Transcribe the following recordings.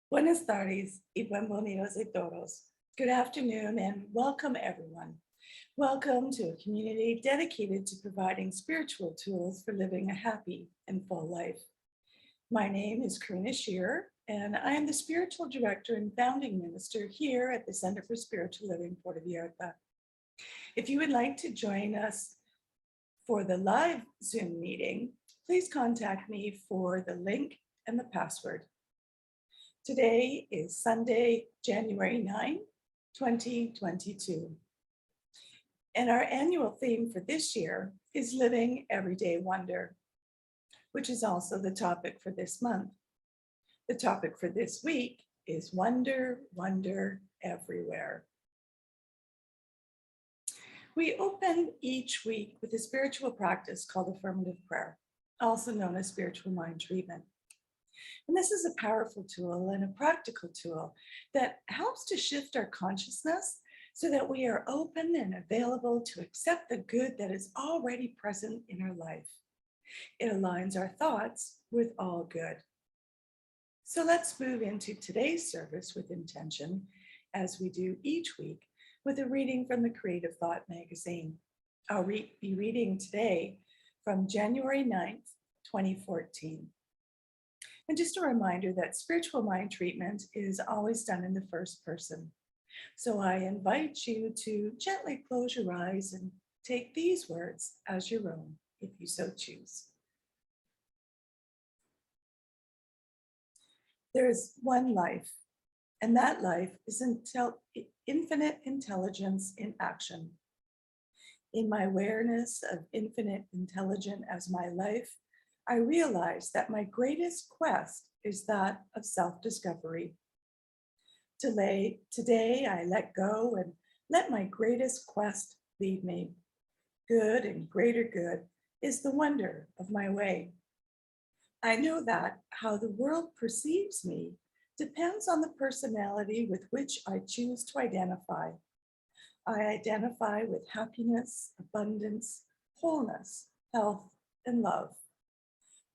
Buenas tardes y bienvenidos a todos. Good afternoon and welcome everyone. Welcome to a community dedicated to providing spiritual tools for living a happy and full life. My name is Karina Shearer, and I am the spiritual director and founding minister here at the Center for Spiritual Living Puerto Vallarta. If you would like to join us for the live Zoom meeting, please contact me for the link and the password. Today is Sunday, January 9, 2022. And our annual theme for this year is Living Everyday Wonder, which is also the topic for this month. The topic for this week is Wonder, Wonder Everywhere. We open each week with a spiritual practice called Affirmative Prayer, also known as spiritual mind treatment. And this is a powerful tool and a practical tool that helps to shift our consciousness so that we are open and available to accept the good that is already present in our life. It aligns our thoughts with all good. So let's move into today's service with intention, as we do each week, with a reading from the Creative Thought magazine. I'll be reading today from January 9th, 2014. And just a reminder that spiritual mind treatment is always done in the first person. So I invite you to gently close your eyes and take these words as your own, if you so choose. There is one life, and that life is infinite intelligence in action. In my awareness of infinite intelligence as my life, I realize that my greatest quest is that of self-discovery. Today, I let go and let my greatest quest lead me. Good and greater good is the wonder of my way. I know that how the world perceives me depends on the personality with which I choose to identify. I identify with happiness, abundance, wholeness, health, and love.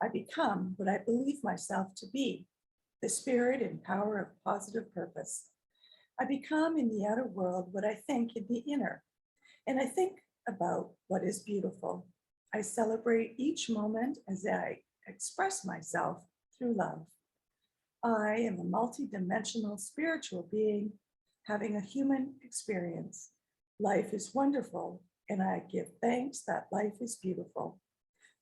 I become what I believe myself to be, the spirit and power of positive purpose. I become in the outer world what I think in the inner, and I think about what is beautiful. I celebrate each moment as I express myself through love. I am a multidimensional spiritual being having a human experience. Life is wonderful, and I give thanks that life is beautiful.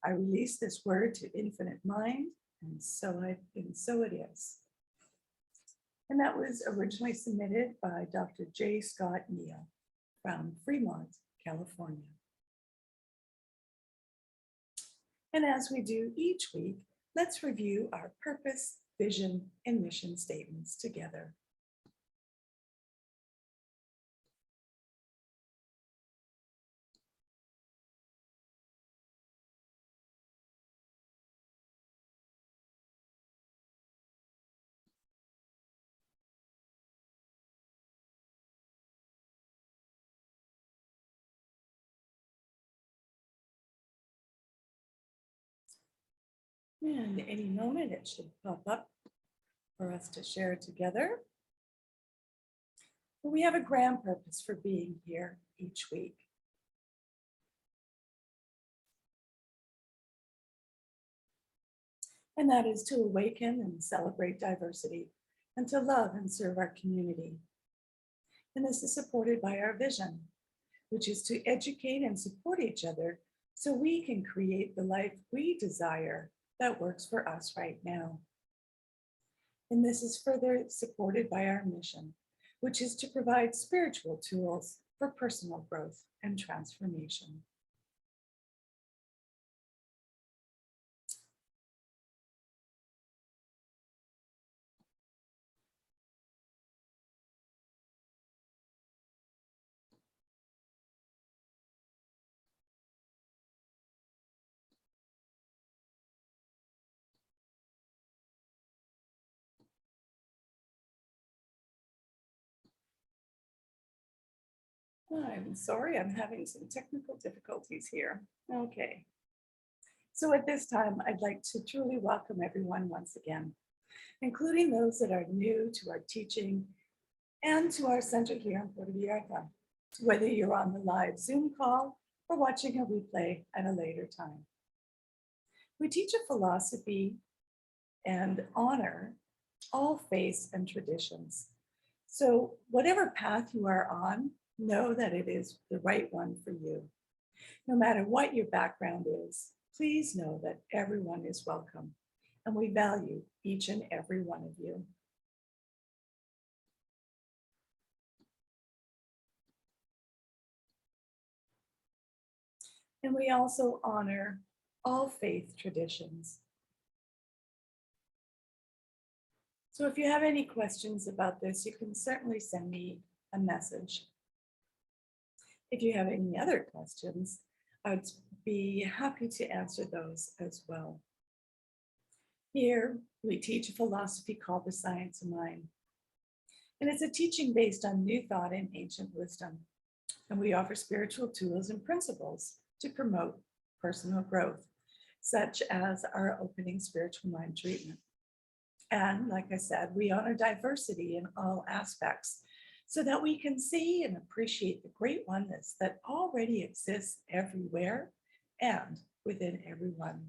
I release this word to infinite mind, and so it is. And that was originally submitted by Dr. J. Scott Neal from Fremont, California. And as we do each week, let's review our purpose, vision, and mission statements together. And any moment it should pop up for us to share together. But we have a grand purpose for being here each week. And that is to awaken and celebrate diversity and to love and serve our community. And this is supported by our vision, which is to educate and support each other so we can create the life we desire that works for us right now. And this is further supported by our mission, which is to provide spiritual tools for personal growth and transformation. I'm sorry, I'm having some technical difficulties here. Okay. So at this time, I'd like to truly welcome everyone once again. including those that are new to our teaching and to our center here in Puerto Vallarta, whether you're on the live Zoom call or watching a replay at a later time. We teach a philosophy and honor all faiths and traditions. So whatever path you are on, know that it is the right one for you. No matter what your background is, please know that everyone is welcome, and we value each and every one of you. And we also honor all faith traditions. So if you have any questions about this, you can certainly send me a message. If you have any other questions, I'd be happy to answer those as well. Here, we teach a philosophy called the science of mind. And it's a teaching based on new thought and ancient wisdom. And we offer spiritual tools and principles to promote personal growth, such as our opening spiritual mind treatment. And like I said, we honor diversity in all aspects so that we can see and appreciate the great oneness that already exists everywhere and within everyone.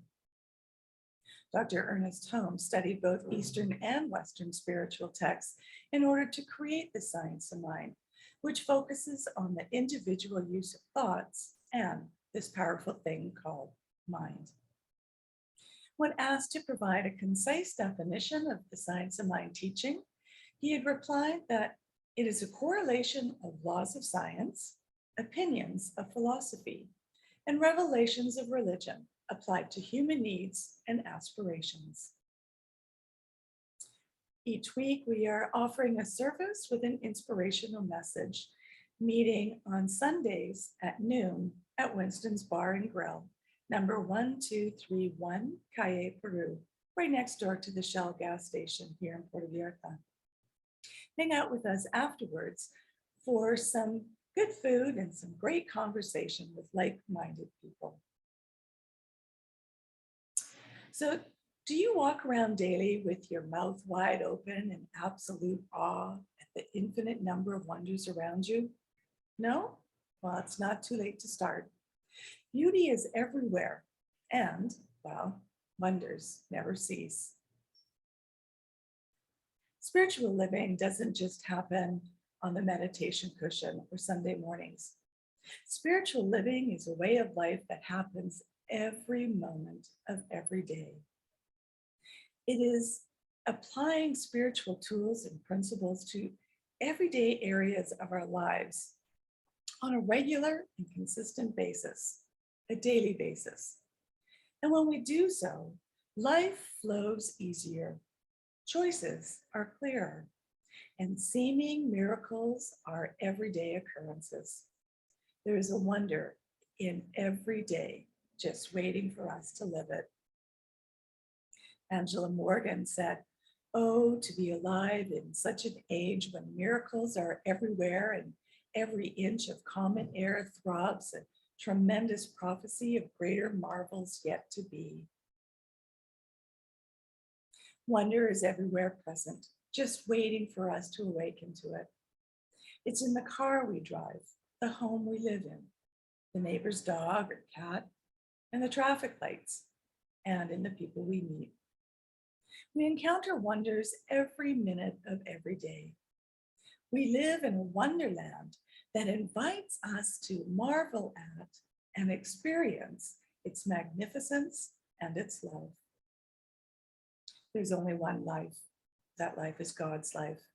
Dr. Ernest Holmes studied both Eastern and Western spiritual texts in order to create the science of mind, which focuses on the individual use of thoughts and this powerful thing called mind. When asked to provide a concise definition of the science of mind teaching, he had replied that it is a correlation of laws of science, opinions of philosophy, and revelations of religion applied to human needs and aspirations. Each week, we are offering a service with an inspirational message, meeting on Sundays at noon at Winston's Bar and Grill, number 1231 Calle Peru, right next door to the Shell gas station here in Puerto Vallarta. Hang out with us afterwards for some good food and some great conversation with like-minded people. So, do you walk around daily with your mouth wide open in absolute awe at the infinite number of wonders around you? No? Well, it's not too late to start. Beauty is everywhere, and, well, wonders never cease. Spiritual living doesn't just happen on the meditation cushion or Sunday mornings. Spiritual living is a way of life that happens every moment of every day. It is applying spiritual tools and principles to everyday areas of our lives on a regular and consistent basis, a daily basis. And when we do so, life flows easier, choices are clearer, and seeming miracles are everyday occurrences. There is a wonder in every day, just waiting for us to live it. Angela Morgan said, "Oh, to be alive in such an age when miracles are everywhere and every inch of common air throbs a tremendous prophecy of greater marvels yet to be." Wonder is everywhere present, just waiting for us to awaken to it. It's in the car we drive, the home we live in, the neighbor's dog or cat, and the traffic lights, and in the people we meet. We encounter wonders every minute of every day. We live in a wonderland that invites us to marvel at and experience its magnificence and its love. There's only one life. That life is God's life.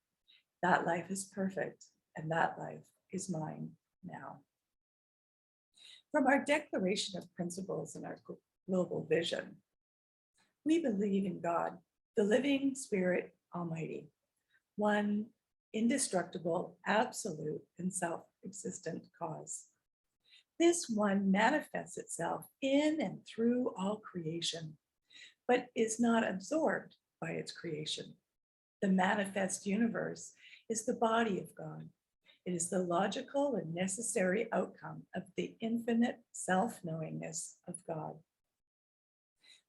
That life is perfect, and that life is mine now. From our declaration of principles and our global vision, we believe in God, the living Spirit Almighty, one indestructible, absolute, and self-existent cause. This one manifests itself in and through all creation, but is not absorbed by its creation. The manifest universe is the body of God. It is the logical and necessary outcome of the infinite self-knowingness of God.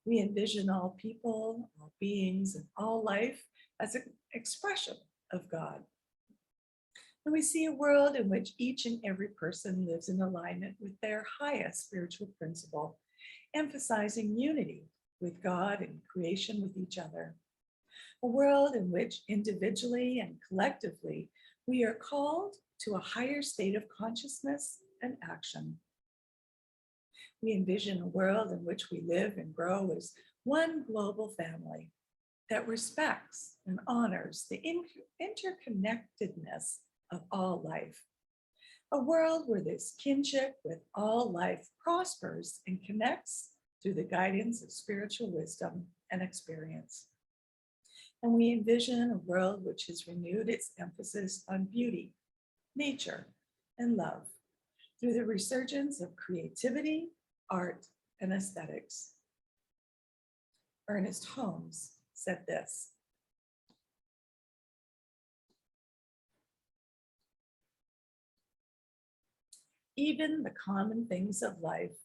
We envision all people, all beings, and all life as an expression of God. And we see a world in which each and every person lives in alignment with their highest spiritual principle, emphasizing unity with God and creation with each other. A world in which individually and collectively we are called to a higher state of consciousness and action. We envision a world in which we live and grow as one global family that respects and honors the interconnectedness of all life. A world where this kinship with all life prospers and connects through the guidance of spiritual wisdom and experience. And we envision a world which has renewed its emphasis on beauty, nature, and love through the resurgence of creativity, art, and aesthetics. Ernest Holmes said this: "Even the common things of life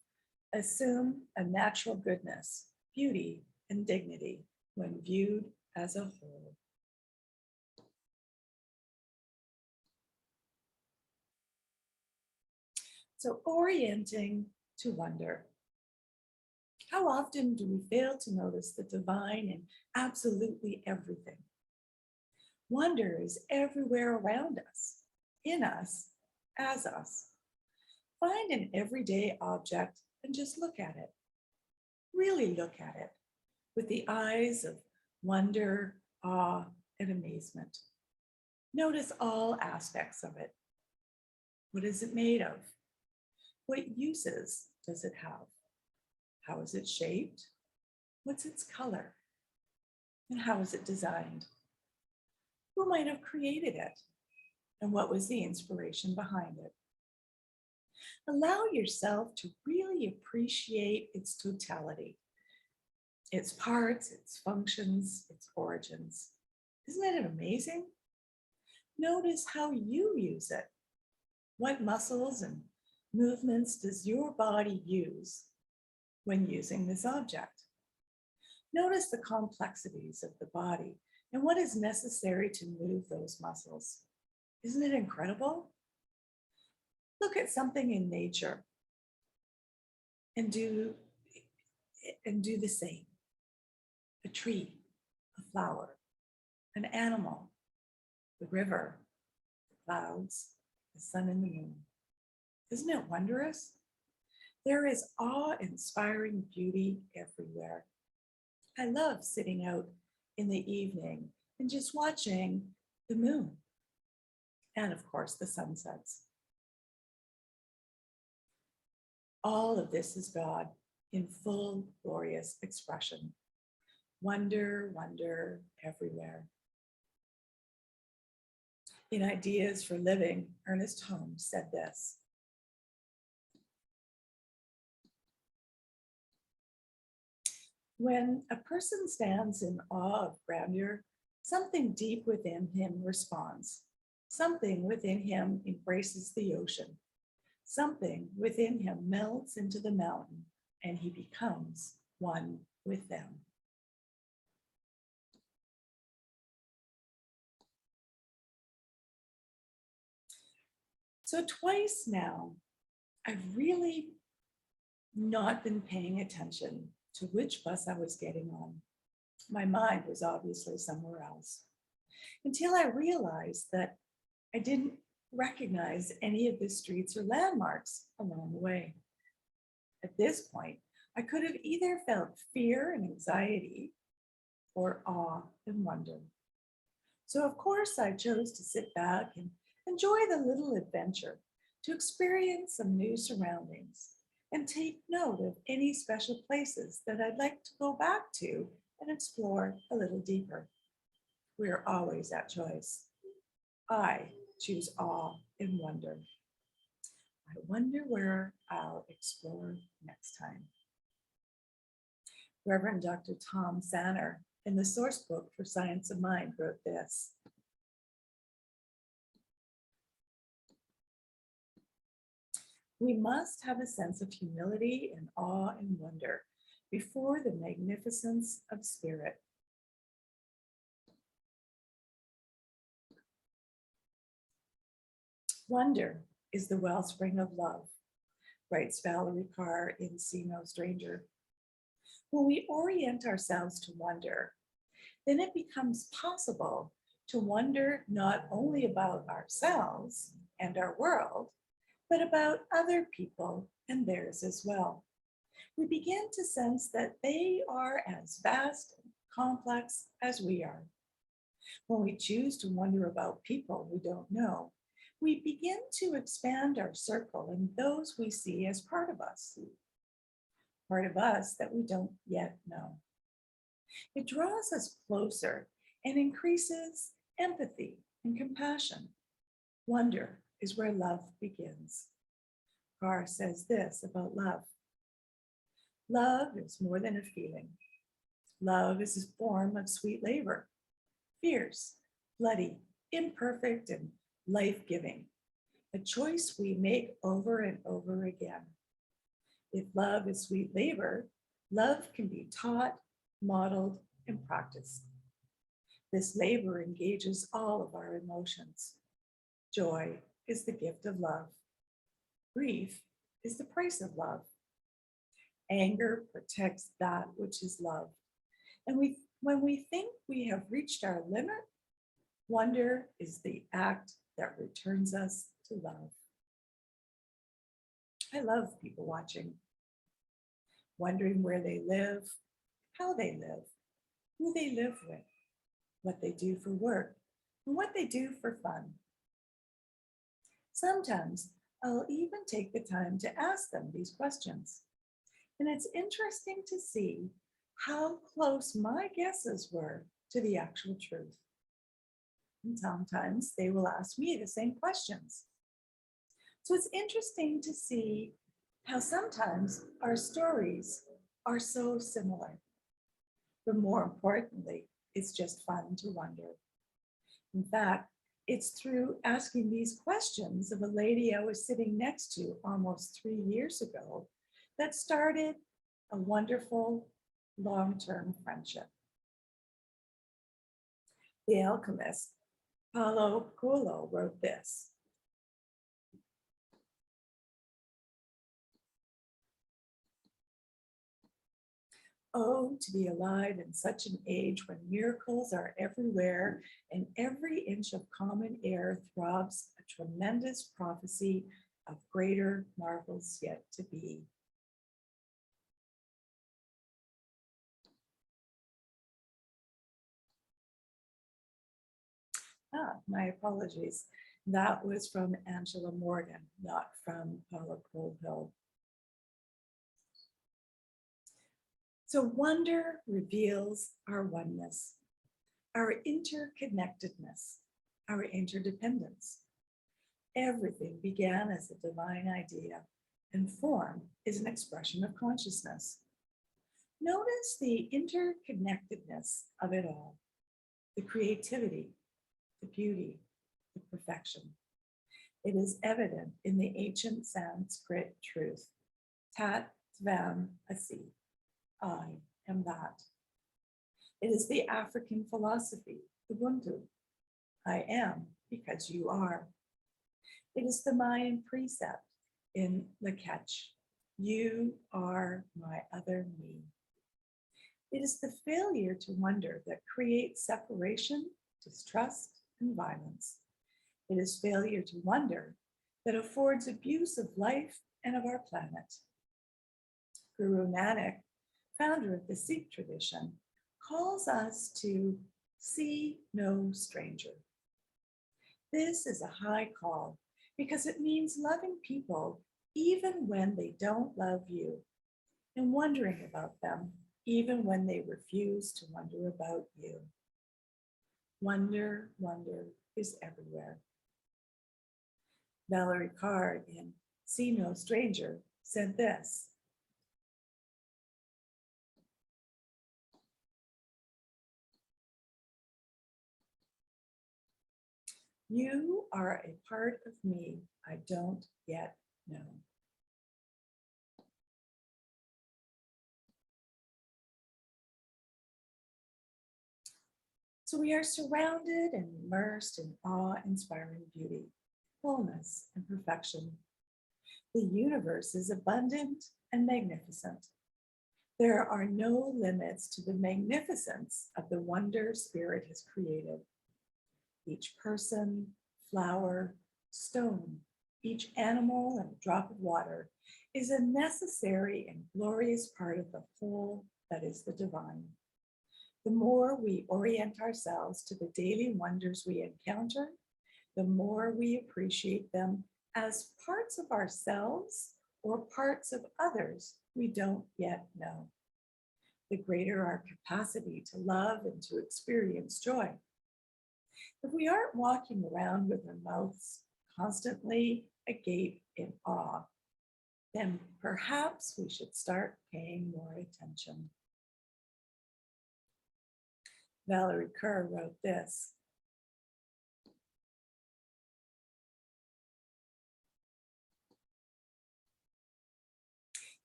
assume a natural goodness, beauty, and dignity when viewed as a whole." So, orienting to wonder. How often do we fail to notice the divine in absolutely everything? Wonder is everywhere around us, in us, as us. Find an everyday object and just look at it. Really look at it with the eyes of wonder, awe, and amazement. Notice all aspects of it. What is it made of? What uses does it have? How is it shaped? What's its color? And how is it designed? Who might have created it? And what was the inspiration behind it? Allow yourself to really appreciate its totality, its parts, its functions, its origins. Isn't it amazing? Notice how you use it. What muscles and movements does your body use when using this object? Notice the complexities of the body and what is necessary to move those muscles. Isn't it incredible? Look at something in nature and do the same. A tree, a flower, an animal, the river, the clouds, the sun and the moon. Isn't it wondrous? There is awe-inspiring beauty everywhere. I love sitting out in the evening and just watching the moon and, of course, the sunsets. All of this is God in full glorious expression. Wonder, wonder everywhere. In Ideas for Living, Ernest Holmes said this: "When a person stands in awe of grandeur, something deep within him responds. Something within him embraces the ocean. Something within him melts into the mountain, and he becomes one with them." So twice now, I've really not been paying attention to which bus I was getting on. My mind was obviously somewhere else, until I realized that I didn't recognize any of the streets or landmarks along the way. At this point, I could have either felt fear and anxiety or awe and wonder. So of course I chose to sit back and enjoy the little adventure, to experience some new surroundings and take note of any special places that I'd like to go back to and explore a little deeper. We're always at choice. I choose awe and wonder. I wonder where I'll explore next time. Reverend Dr. Tom Sanner, in the source book for Science of Mind, wrote this: "We must have a sense of humility and awe and wonder before the magnificence of spirit. Wonder is the wellspring of love, writes Valerie Carr in See No Stranger. When we orient ourselves to wonder, then it becomes possible to wonder not only about ourselves and our world, but about other people and theirs as well. We begin to sense that they are as vast and complex as we are. When we choose to wonder about people we don't know, we begin to expand our circle and those we see as part of us that we don't yet know. It draws us closer and increases empathy and compassion. Wonder is where love begins. Carr says this about love. Love is more than a feeling. Love is a form of sweet labor, fierce, bloody, imperfect, and life-giving, a choice we make over and over again. If love is sweet labor, love can be taught, modeled, and practiced. This labor engages all of our emotions. Joy is the gift of love. Grief is the price of love. Anger protects that which is loved. And when we think we have reached our limit, wonder is the act that returns us to love. I love people watching, wondering where they live, how they live, who they live with, what they do for work, and what they do for fun. Sometimes I'll even take the time to ask them these questions. And it's interesting to see how close my guesses were to the actual truth. And sometimes they will ask me the same questions. So it's interesting to see how sometimes our stories are so similar. But more importantly, it's just fun to wonder. In fact, it's through asking these questions of a lady I was sitting next to almost 3 years ago that started a wonderful long-term friendship. The alchemist, Paulo Coelho, wrote this. Oh, to be alive in such an age when miracles are everywhere and every inch of common air throbs a tremendous prophecy of greater marvels yet to be. My apologies. That was from Angela Morgan, not from Paulo Coelho. So wonder reveals our oneness, our interconnectedness, our interdependence. Everything began as a divine idea, and form is an expression of consciousness. Notice the interconnectedness of it all, the creativity, the beauty, the perfection. It is evident in the ancient Sanskrit truth, Tat Tvam Asi, I am that. It is the African philosophy, Ubuntu, I am because you are. It is the Mayan precept in Lakech, you are my other me. It is the failure to wonder that creates separation, distrust, and violence. It is failure to wonder that affords abuse of life and of our planet. Guru Nanak, founder of the Sikh tradition, calls us to see no stranger. This is a high call because it means loving people even when they don't love you, and wondering about them even when they refuse to wonder about you. Wonder, wonder is everywhere. Valerie Carr in See No Stranger said this. You are a part of me I don't yet know. So we are surrounded and immersed in awe-inspiring beauty, wholeness, and perfection. The universe is abundant and magnificent. There are no limits to the magnificence of the wonder Spirit has created. Each person, flower, stone, each animal, and drop of water is a necessary and glorious part of the whole that is the divine. The more we orient ourselves to the daily wonders we encounter, the more we appreciate them as parts of ourselves or parts of others we don't yet know. The greater our capacity to love and to experience joy. If we aren't walking around with our mouths constantly agape in awe, then perhaps we should start paying more attention. Valerie Kerr wrote this: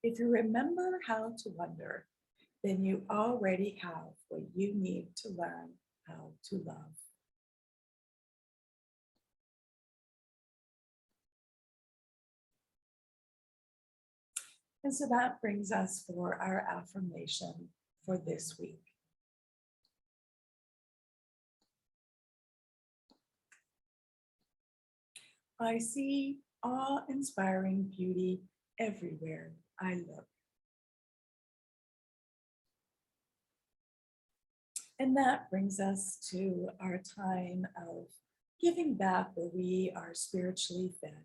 if you remember how to wonder, then you already have what you need to learn how to love. And so that brings us for our affirmation for this week. I see awe-inspiring beauty everywhere I look. And that brings us to our time of giving back where we are spiritually fed.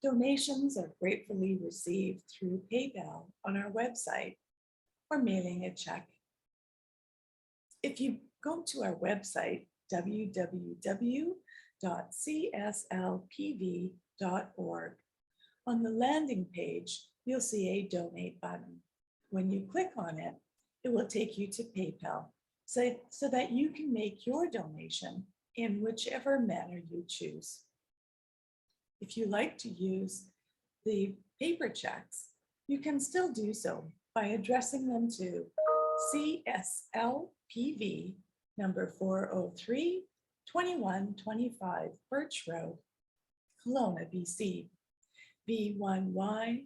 Donations are gratefully received through PayPal on our website or mailing a check. If you go to our website, www.cslpv.org, on the landing page, you'll see a donate button. When you click on it, it will take you to PayPal so that you can make your donation in whichever manner you choose. If you like to use the paper checks, you can still do so by addressing them to CSLPV number 403, 2125 Birch Road, Kelowna, BC, B1Y8N1.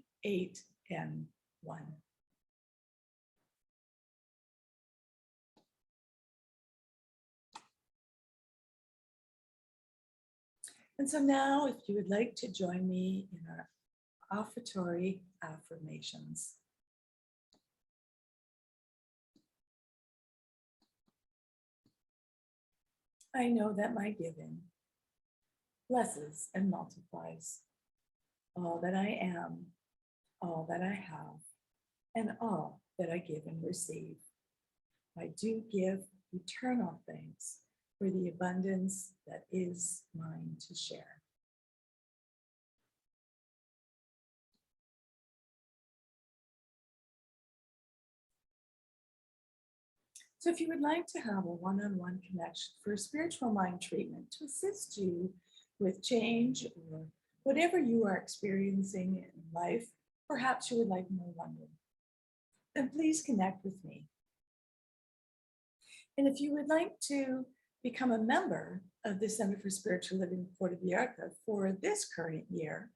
And so now, if you would like to join me in our Offertory Affirmations. I know that my giving blesses and multiplies all that I am, all that I have, and all that I give and receive. I do give eternal thanks for the abundance that is mine to share. So if you would like to have a one-on-one connection for spiritual mind treatment to assist you with change or whatever you are experiencing in life, perhaps you would like more wonder, then please connect with me. And if you would like to become a member of the Center for Spiritual Living Puerto Vallarta for this current year,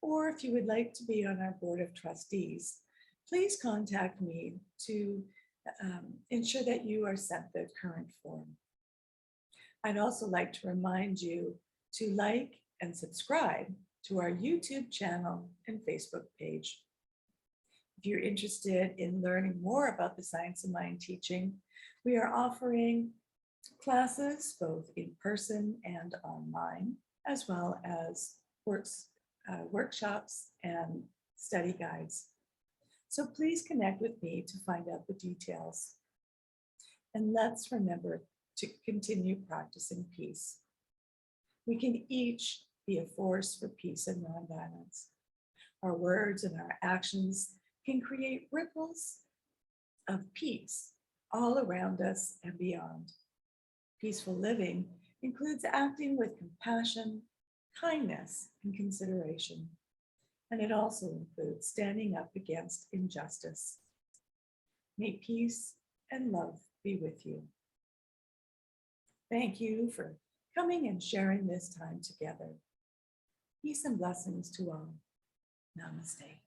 or if you would like to be on our board of trustees, please contact me to ensure that you are sent the current form. I'd also like to remind you to like and subscribe to our YouTube channel and Facebook page. If you're interested in learning more about the science of mind teaching, we are offering classes both in person and online, as well as workshops and study guides. So please connect with me to find out the details. And let's remember to continue practicing peace. We can each be a force for peace and nonviolence. Our words and our actions can create ripples of peace all around us and beyond. Peaceful living includes acting with compassion, kindness, and consideration. And it also includes standing up against injustice. May peace and love be with you. Thank you for coming and sharing this time together. Peace and blessings to all. Namaste.